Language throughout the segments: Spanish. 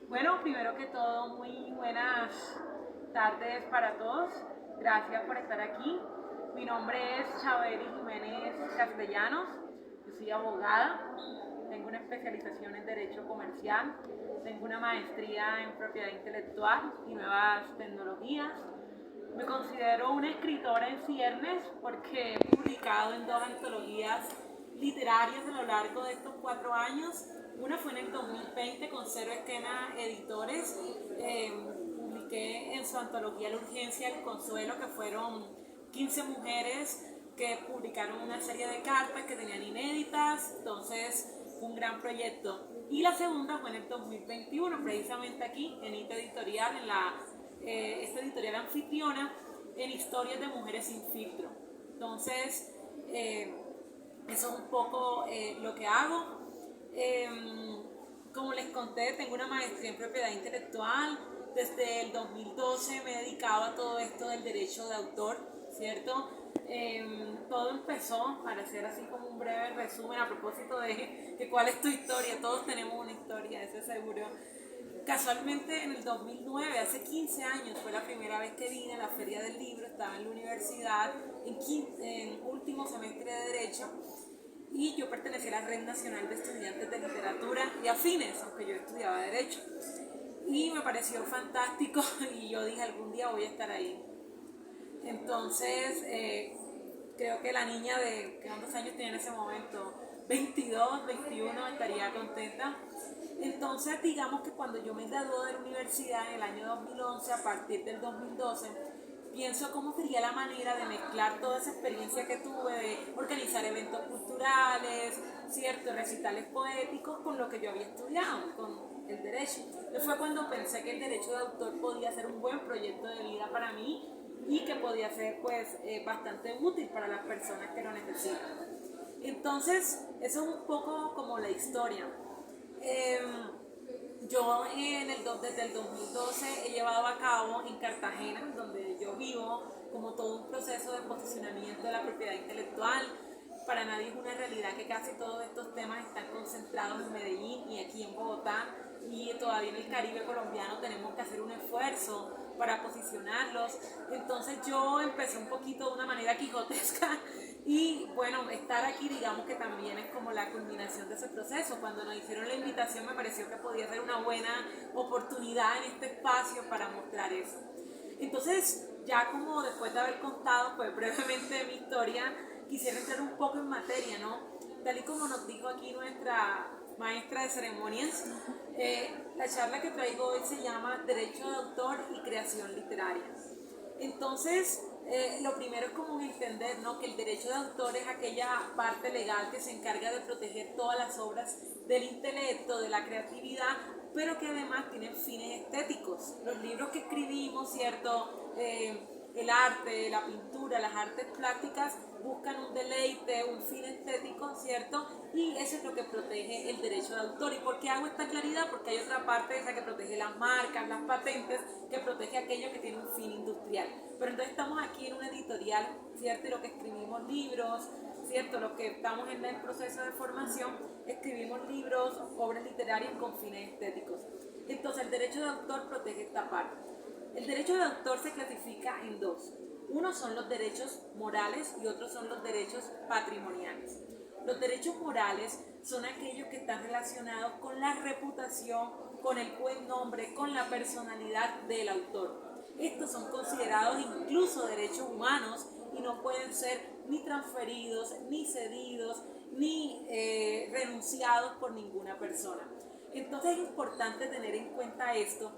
Bueno, primero que todo, muy buenas tardes para todos. Gracias por estar aquí. Mi nombre es Chabeli Jiménez Castellanos. Yo soy abogada. Tengo una especialización en Derecho Comercial. Tengo una maestría en Propiedad Intelectual y Nuevas Tecnologías. Me considero una escritora en ciernes porque he publicado en dos antologías literarias a lo largo de estos 4 años. Una fue en el 2020 con Cero Esquena Editores. Publiqué en su antología La Urgencia, el Consuelo, que fueron 15 mujeres que publicaron una serie de cartas que tenían inéditas. Entonces, un gran proyecto. Y la segunda fue en el 2021, precisamente aquí en IT Editorial, en esta editorial anfitriona, en Historias de Mujeres sin Filtro. Entonces, eso es un poco lo que hago. Eh, Como les conté, tengo una maestría en propiedad intelectual. Desde el 2012 me he dedicado a todo esto del derecho de autor, ¿cierto? Todo empezó, para hacer así como un breve resumen a propósito de que cuál es tu historia. Todos tenemos una historia, eso es seguro. Casualmente en el 2009, hace 15 años, fue la primera vez que vine a la Feria del Libro. Estaba en la universidad, en último semestre de Derecho, y yo pertenecía a la Red Nacional de Estudiantes de Literatura y Afines, aunque yo estudiaba Derecho. Y me pareció fantástico y yo dije, algún día voy a estar ahí. Entonces, creo que la niña de, ¿cuántos años tenía en ese momento? 22, 21, estaría contenta. Entonces, digamos que cuando yo me gradué de la universidad en el año 2011, a partir del 2012, pienso cómo sería la manera de mezclar toda esa experiencia que tuve de organizar eventos culturales, ciertos recitales poéticos, con lo que yo había estudiado, con el derecho. Entonces fue cuando pensé que el derecho de autor podía ser un buen proyecto de vida para mí y que podía ser pues bastante útil para las personas que lo necesitan. Entonces, eso es un poco como la historia. Eh, yo desde el 2012 he llevado a cabo en Cartagena, donde yo vivo, como todo un proceso de posicionamiento de la propiedad intelectual. Para nadie es una realidad que casi todos estos temas están concentrados en Medellín y aquí en Bogotá, y todavía en el Caribe colombiano tenemos que hacer un esfuerzo para posicionarlos. Entonces yo empecé un poquito de una manera quijotesca y bueno, estar aquí digamos que también es como la culminación de ese proceso. Cuando nos hicieron la invitación me pareció que podía ser una buena oportunidad en este espacio para mostrar eso. Entonces, ya como después de haber contado pues brevemente mi historia, quisiera entrar un poco en materia, ¿no? Tal y como nos dijo aquí nuestra maestra de ceremonias, la charla que traigo hoy se llama Derecho de Autor y Creación Literaria. Entonces, lo primero es como entender, ¿no?, que el derecho de autor es aquella parte legal que se encarga de proteger todas las obras del intelecto, de la creatividad, pero que además tienen fines estéticos. Los libros que escribimos, ¿cierto? El arte, la pintura, las artes plásticas buscan un deleite, un fin estético, ¿cierto? Y eso es lo que protege el derecho de autor. ¿Y por qué hago esta claridad? Porque hay otra parte esa que protege las marcas, las patentes, que protege aquello que tiene un fin industrial. Pero entonces estamos aquí en una editorial, ¿cierto? Y lo que escribimos libros, ¿cierto? Los que estamos en el proceso de formación, escribimos libros, obras literarias con fines estéticos. Entonces el derecho de autor protege esta parte. El derecho de autor se clasifica en dos. Uno son los derechos morales y otros son los derechos patrimoniales. Los derechos morales son aquellos que están relacionados con la reputación, con el buen nombre, con la personalidad del autor. Estos son considerados incluso derechos humanos y no pueden ser ni transferidos, ni cedidos, ni renunciados por ninguna persona. Entonces es importante tener en cuenta esto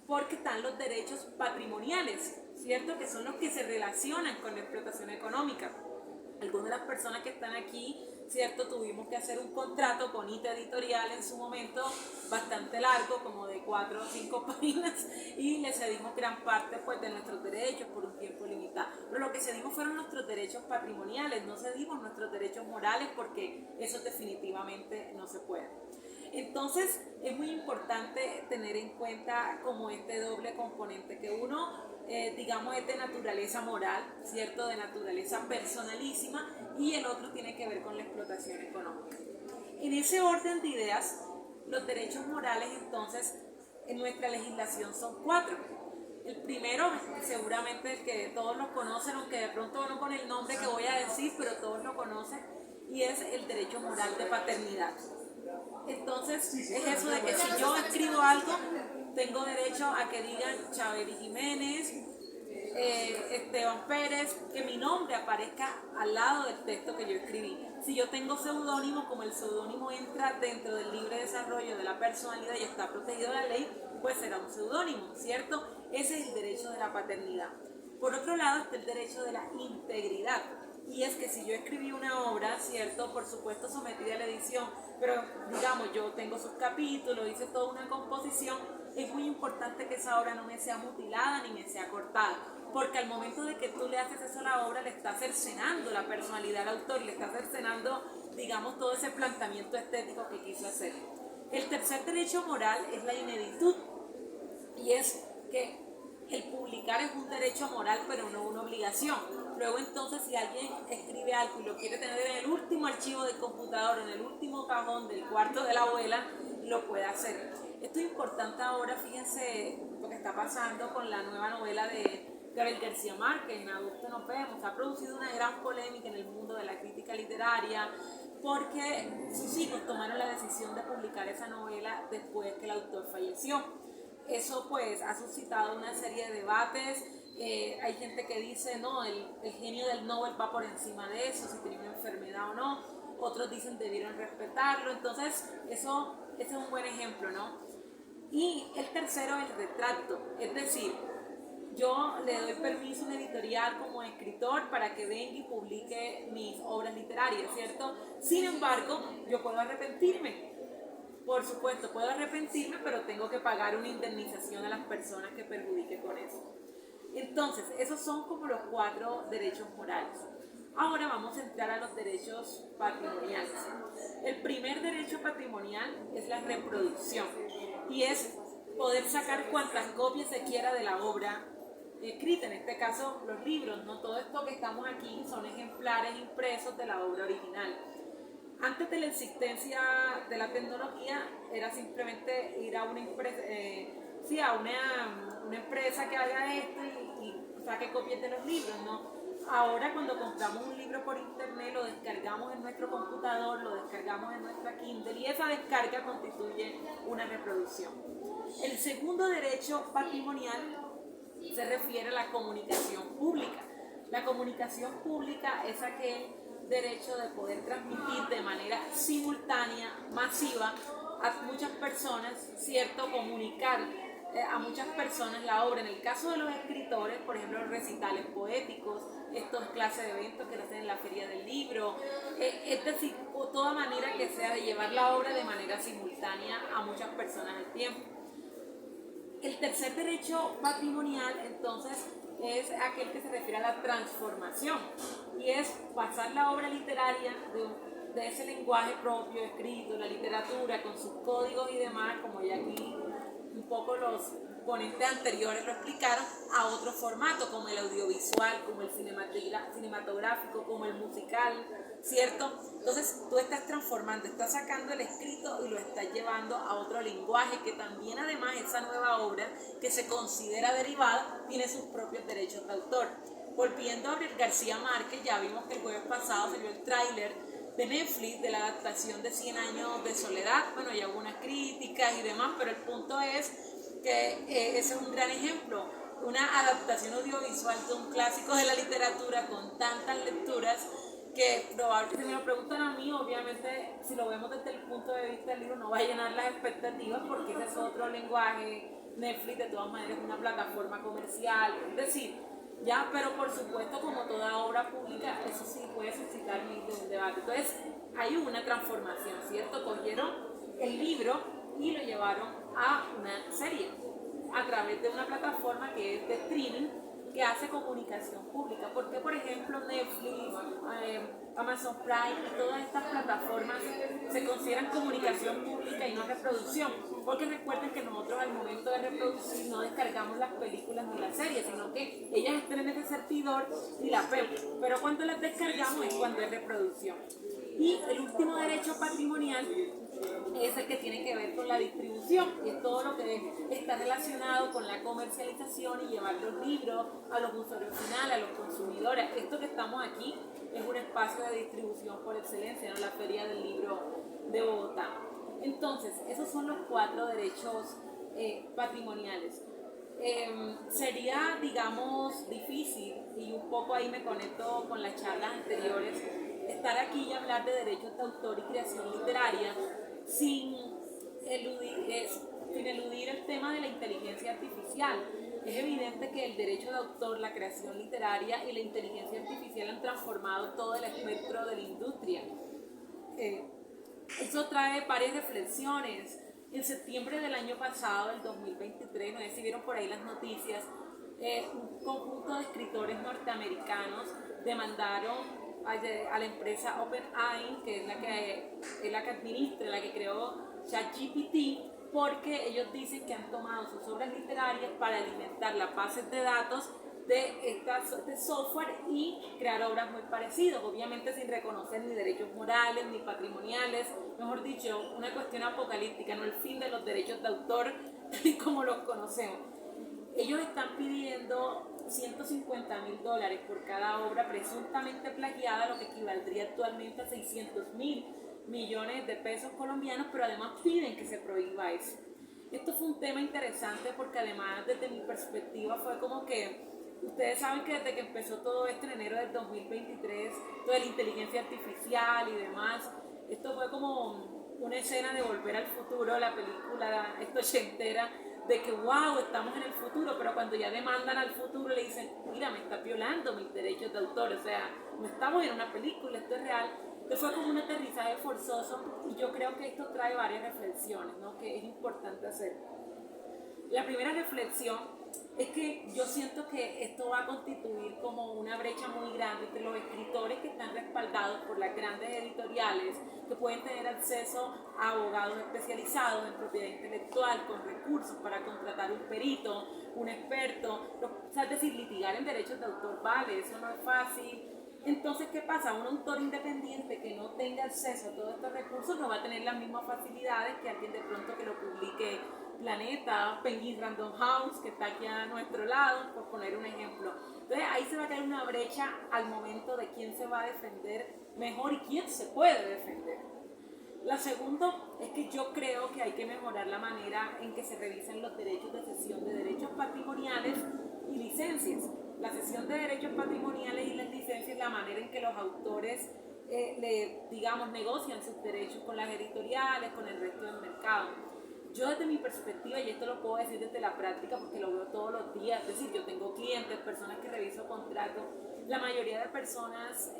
porque están los derechos patrimoniales, ¿cierto? Que son los que se relacionan con la explotación económica. Algunas de las personas que están aquí, ¿cierto? Tuvimos que hacer un contrato con IT Editorial en su momento bastante largo, como de 4 o 5 páginas, y le cedimos gran parte pues, de nuestros derechos por un tiempo limitado. Pero lo que cedimos fueron nuestros derechos patrimoniales, no cedimos nuestros derechos morales porque eso definitivamente no se puede. Entonces es muy importante tener en cuenta como este doble componente, que uno digamos es de naturaleza moral, ¿cierto? De naturaleza personalísima, y el otro tiene que ver con la explotación económica. En ese orden de ideas, los derechos morales entonces en nuestra legislación son 4. El primero, seguramente el que todos lo conocen, aunque de pronto no con el nombre que voy a decir, pero todos lo conocen, y es el derecho moral de paternidad. Entonces, es eso de que si yo escribo algo, tengo derecho a que digan Chaveri Jiménez, Esteban Pérez, que mi nombre aparezca al lado del texto que yo escribí. Si yo tengo seudónimo, como el seudónimo entra dentro del libre desarrollo de la personalidad y está protegido de la ley, pues será un seudónimo, ¿cierto? Ese es el derecho de la paternidad. Por otro lado está el derecho de la integridad. Y es que si yo escribí una obra, ¿cierto? Por supuesto sometida a la edición, pero digamos yo tengo sus capítulos, hice toda una composición, es muy importante que esa obra no me sea mutilada ni me sea cortada, porque al momento de que tú le haces eso a la obra, le estás cercenando la personalidad al autor, le estás cercenando, digamos, todo ese planteamiento estético que quiso hacer. El tercer derecho moral es la ineditud, y es que el publicar es un derecho moral, pero no una obligación. Luego entonces, si alguien escribe algo y lo quiere tener en el último archivo del computador, en el último cajón del cuarto de la abuela, lo puede hacer. Esto es importante ahora, fíjense lo que está pasando con la nueva novela de Gabriel García Márquez, En Adusto nos vemos. Ha producido una gran polémica en el mundo de la crítica literaria, porque sus hijos tomaron la decisión de publicar esa novela después que el autor falleció. Eso pues ha suscitado una serie de debates. Hay gente que dice, no, el genio del Nobel va por encima de eso, si tenía una enfermedad o no. Otros dicen debieron respetarlo. Entonces, eso es un buen ejemplo, ¿no? Y el tercero, el retracto. Es decir, yo le doy permiso a una editorial como escritor para que venga y publique mis obras literarias, ¿cierto? Sin embargo, yo puedo arrepentirme. Por supuesto, puedo arrepentirme, pero tengo que pagar una indemnización a las personas que perjudique con eso. Entonces, esos son como los 4 derechos morales. Ahora vamos a entrar a los derechos patrimoniales. El primer derecho patrimonial es la reproducción, y es poder sacar cuantas copias se quiera de la obra escrita, en este caso los libros, ¿no? Todo esto que estamos aquí son ejemplares impresos de la obra original. Antes de la existencia de la tecnología, era simplemente ir a una empresa, una empresa que haga esto y saque copias de los libros, ¿no? Ahora cuando compramos un libro por internet, lo descargamos en nuestro computador, lo descargamos en nuestra Kindle, y esa descarga constituye una reproducción. El segundo derecho patrimonial se refiere a la comunicación pública. La comunicación pública es aquel derecho de poder transmitir de manera simultánea, masiva, a muchas personas, ¿cierto? Comunicar a muchas personas la obra. En el caso de los escritores, por ejemplo, los recitales poéticos, estos clases de eventos que se hacen en la feria del libro, es decir, toda manera que sea de llevar la obra de manera simultánea a muchas personas al tiempo. El tercer derecho patrimonial, entonces, es aquel que se refiere a la transformación, y es pasar la obra literaria de ese lenguaje propio, escrito, la literatura, con sus códigos y demás, como ya aquí un poco los ponentes anteriores lo explicaron, a otro formato, como el audiovisual, como el cinematográfico, como el musical, ¿cierto? Entonces tú estás transformando, estás sacando el escrito y lo estás llevando a otro lenguaje, que también además esa nueva obra, que se considera derivada, tiene sus propios derechos de autor. Volviendo a Gabriel García Márquez, ya vimos que el jueves pasado salió el tráiler de Netflix de la adaptación de 100 años de soledad. Bueno, ya hubo unas críticas y demás, pero el punto es que ese es un gran ejemplo, una adaptación audiovisual de un clásico de la literatura con tantas lecturas, que probablemente, si me lo preguntan a mí, obviamente si lo vemos desde el punto de vista del libro no va a llenar las expectativas, porque ese es otro lenguaje. Netflix de todas maneras es una plataforma comercial, es decir, ya, pero por supuesto, como toda obra pública, eso sí puede suscitar un debate. Entonces hay una transformación, ¿cierto? Cogieron el libro y lo llevaron a una serie a través de una plataforma que es de streaming, que hace comunicación pública. Porque, por ejemplo, Netflix, Amazon Prime y todas estas plataformas se consideran comunicación pública y no reproducción? Porque recuerden que nosotros al momento de reproducir no descargamos las películas ni las series, sino que ellas están en ese servidor y las vemos. Pero cuando las descargamos es cuando es reproducción. Y el último derecho patrimonial es el que tiene que ver con la distribución, y es todo lo que está relacionado con la comercialización y llevar los libros a los usuarios finales, a los consumidores. Esto que estamos aquí es un espacio de distribución por excelencia, ¿no? La Feria del Libro de Bogotá. Entonces, esos son los 4 derechos patrimoniales. Sería, digamos, difícil, y un poco ahí me conecto con las charlas anteriores, estar aquí y hablar de derechos de autor y creación literaria sin eludir el tema de la inteligencia artificial. Es evidente que el derecho de autor, la creación literaria y la inteligencia artificial han transformado todo el espectro de la industria. Eso trae varias reflexiones. En septiembre del año pasado, del 2023, no sé si vieron por ahí las noticias, un conjunto de escritores norteamericanos demandaron a la empresa OpenAI, que es la que administra, la que creó ChatGPT, porque ellos dicen que han tomado sus obras literarias para alimentar las bases de datos de este software y crear obras muy parecidas, obviamente sin reconocer ni derechos morales ni patrimoniales, mejor dicho, una cuestión apocalíptica, no el fin de los derechos de autor como los conocemos. Ellos están pidiendo $150,000 por cada obra presuntamente plagiada, lo que equivaldría actualmente a 600,000 millones de pesos colombianos, pero además piden que se prohíba eso. Esto fue un tema interesante porque además desde mi perspectiva fue como que ustedes saben que desde que empezó todo esto en enero del 2023, toda la inteligencia artificial y demás, esto fue como una escena de Volver al Futuro, la película esta ochentera, de que wow, estamos en el futuro, pero cuando ya demandan al futuro le dicen, mira, me está violando mis derechos de autor, o sea, no estamos en una película, esto es real. Entonces fue como un aterrizaje forzoso, y yo creo que esto trae varias reflexiones, ¿no? Que es importante hacer. La primera reflexión es que yo siento que esto va a constituir como una brecha muy grande entre los escritores que están respaldados por las grandes editoriales, que pueden tener acceso a abogados especializados en propiedad intelectual con recursos para contratar un perito, un experto, o sea, es decir, litigar en derechos de autor vale, eso no es fácil. Entonces, ¿qué pasa? Un autor independiente que no tenga acceso a todos estos recursos no va a tener las mismas facilidades que alguien de pronto que lo publique Planeta, Penguin Random House, que está aquí a nuestro lado, por poner un ejemplo. Entonces ahí se va a crear una brecha al momento de quién se va a defender mejor y quién se puede defender. La segunda es que yo creo que hay que mejorar la manera en que se revisan los derechos de cesión de derechos patrimoniales y licencias. La cesión de derechos patrimoniales y las licencias es la manera en que los autores negocian sus derechos con las editoriales, con el resto del mercado. Yo desde mi perspectiva, y esto lo puedo decir desde la práctica porque lo veo todos los días, es decir, yo tengo clientes, personas que reviso contratos, la mayoría de personas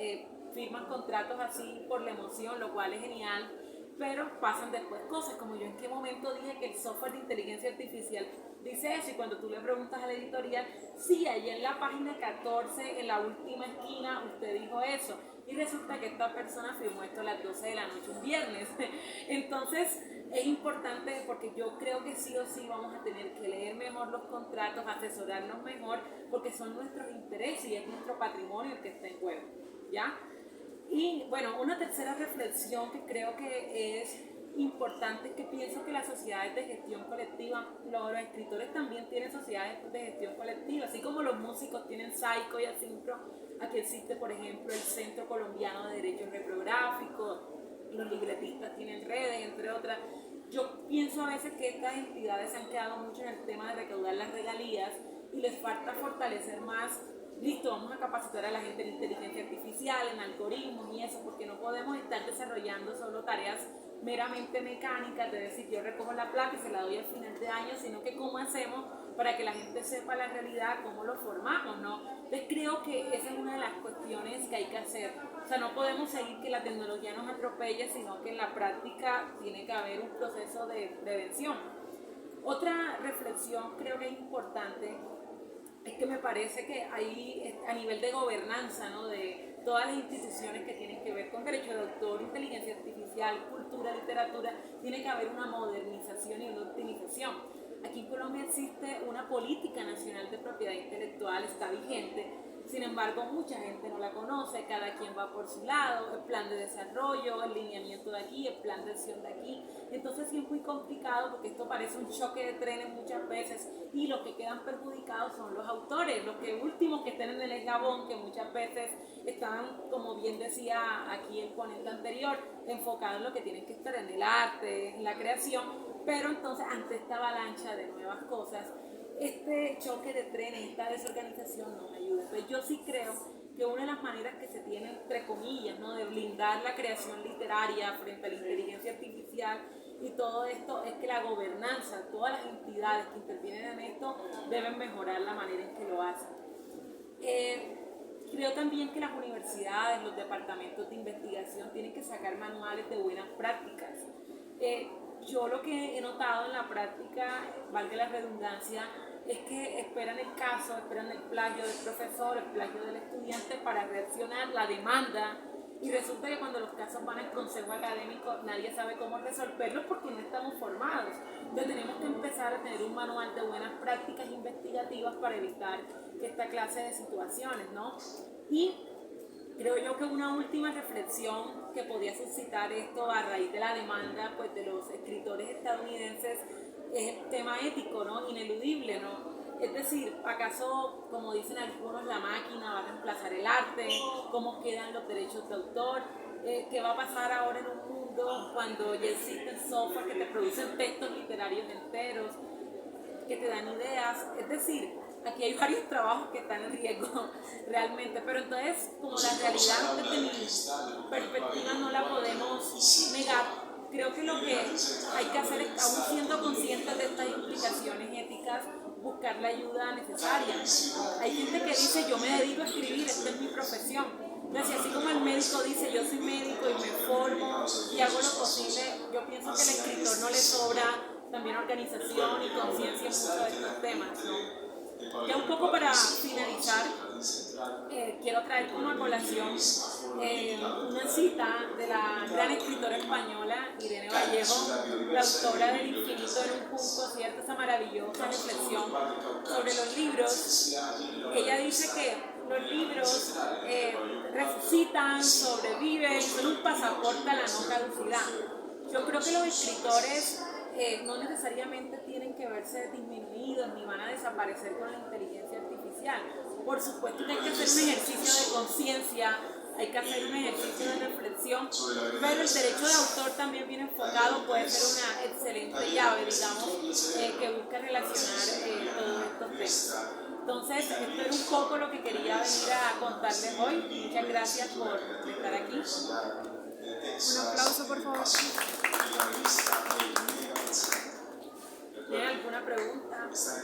firman contratos así por la emoción, lo cual es genial, pero pasan después cosas, como yo en qué momento dije que el software de inteligencia artificial dice eso, y cuando tú le preguntas a la editorial, sí, ahí en la página 14, en la última esquina, usted dijo eso, y resulta que esta persona firmó esto a las 12 de la noche un viernes. Entonces es importante porque yo creo que sí o sí vamos a tener que leer mejor los contratos, asesorarnos mejor, porque son nuestros intereses y es nuestro patrimonio el que está en juego, ¿ya? Y bueno, una tercera reflexión que creo que es importante es que pienso que las sociedades de gestión colectiva, los escritores también tienen sociedades de gestión colectiva, así como los músicos tienen SAICO y ASINCRO. Aquí existe, por ejemplo, el Centro Colombiano de Derechos Reprográficos, los libretistas tienen redes, entre otras. Yo pienso a veces que estas entidades se han quedado mucho en el tema de recaudar las regalías y les falta fortalecer más. Listo, vamos a capacitar a la gente en inteligencia artificial, en algoritmos y eso, porque no podemos estar desarrollando solo tareas meramente mecánicas, de decir yo recojo la plata y se la doy al final de año, sino que cómo hacemos para que la gente sepa la realidad, cómo lo formamos, ¿no? Entonces creo que esa es una de las cuestiones que hay que hacer. O sea, no podemos seguir que la tecnología nos atropelle, sino que en la práctica tiene que haber un proceso de prevención. Otra reflexión creo que es importante es que me parece que ahí a nivel de gobernanza, ¿no? De todas las instituciones que tienen que ver con derecho de autor, inteligencia artificial, cultura, literatura, tiene que haber una modernización y una optimización. Aquí en Colombia existe una política nacional de propiedad intelectual, está vigente. Sin embargo, mucha gente no la conoce, cada quien va por su lado, el plan de desarrollo, el lineamiento de aquí, el plan de acción de aquí. Entonces sí es muy complicado porque esto parece un choque de trenes muchas veces y los que quedan perjudicados son los autores, los que últimos que estén en el eslabón, que muchas veces están, como bien decía aquí el ponente anterior, enfocados en lo que tienen que estar en el arte, en la creación, pero entonces ante esta avalancha de nuevas cosas, este choque de trenes, esta desorganización nos ayuda. Entonces yo sí creo que una de las maneras que se tiene, entre comillas, ¿no?, de blindar la creación literaria frente a la inteligencia artificial y todo esto es que la gobernanza, todas las entidades que intervienen en esto deben mejorar la manera en que lo hacen. Creo también que las universidades, los departamentos de investigación tienen que sacar manuales de buenas prácticas. Yo lo que he notado en la práctica, valga la redundancia, es que esperan el caso, esperan el plagio del profesor, el plagio del estudiante para reaccionar, la demanda, y resulta que cuando los casos van al consejo académico nadie sabe cómo resolverlos porque no estamos formados. Entonces tenemos que empezar a tener un manual de buenas prácticas investigativas para evitar esta clase de situaciones, ¿no? Y creo yo que una última reflexión que podía suscitar esto a raíz de la demanda, pues, de los escritores estadounidenses es el tema ético, ¿no?, ineludible, ¿no? Es decir, ¿acaso, como dicen algunos, la máquina va a reemplazar el arte? ¿Cómo quedan los derechos de autor? ¿Qué va a pasar ahora en un mundo cuando ya existen software que te producen textos literarios enteros, que te dan ideas? Es decir, aquí hay varios trabajos que están en riesgo realmente, pero entonces, como la realidad desde mi perspectiva no la podemos negar, creo que lo que hay que hacer es, aún siendo conscientes de estas implicaciones éticas, buscar la ayuda necesaria. Hay gente que dice, yo me dedico a escribir, esta es mi profesión. Entonces, así como el médico dice, yo soy médico y me formo y hago lo posible, yo pienso que al escritor no le sobra también organización y conciencia en muchos de estos temas, ¿no? Ya un poco para finalizar, quiero traer como a colación una cita de la gran escritora española Irene Vallejo, la autora del Infinito en un junco, ¿cierto? Esa maravillosa reflexión sobre los libros. Ella dice que los libros resucitan, sobreviven, son un pasaporte a la no caducidad. Yo creo que los escritores no necesariamente tienen que verse disminuidos ni van a desaparecer con la inteligencia artificial. Por supuesto que hay que hacer un ejercicio de conciencia, hay que hacer un ejercicio de reflexión, pero el derecho de autor también bien enfocado puede ser una excelente llave, digamos, que busca relacionar todos estos temas. Entonces, esto es un poco lo que quería venir a contarles hoy. Muchas gracias por estar aquí. Un aplauso, por favor. ¿Tienen alguna pregunta?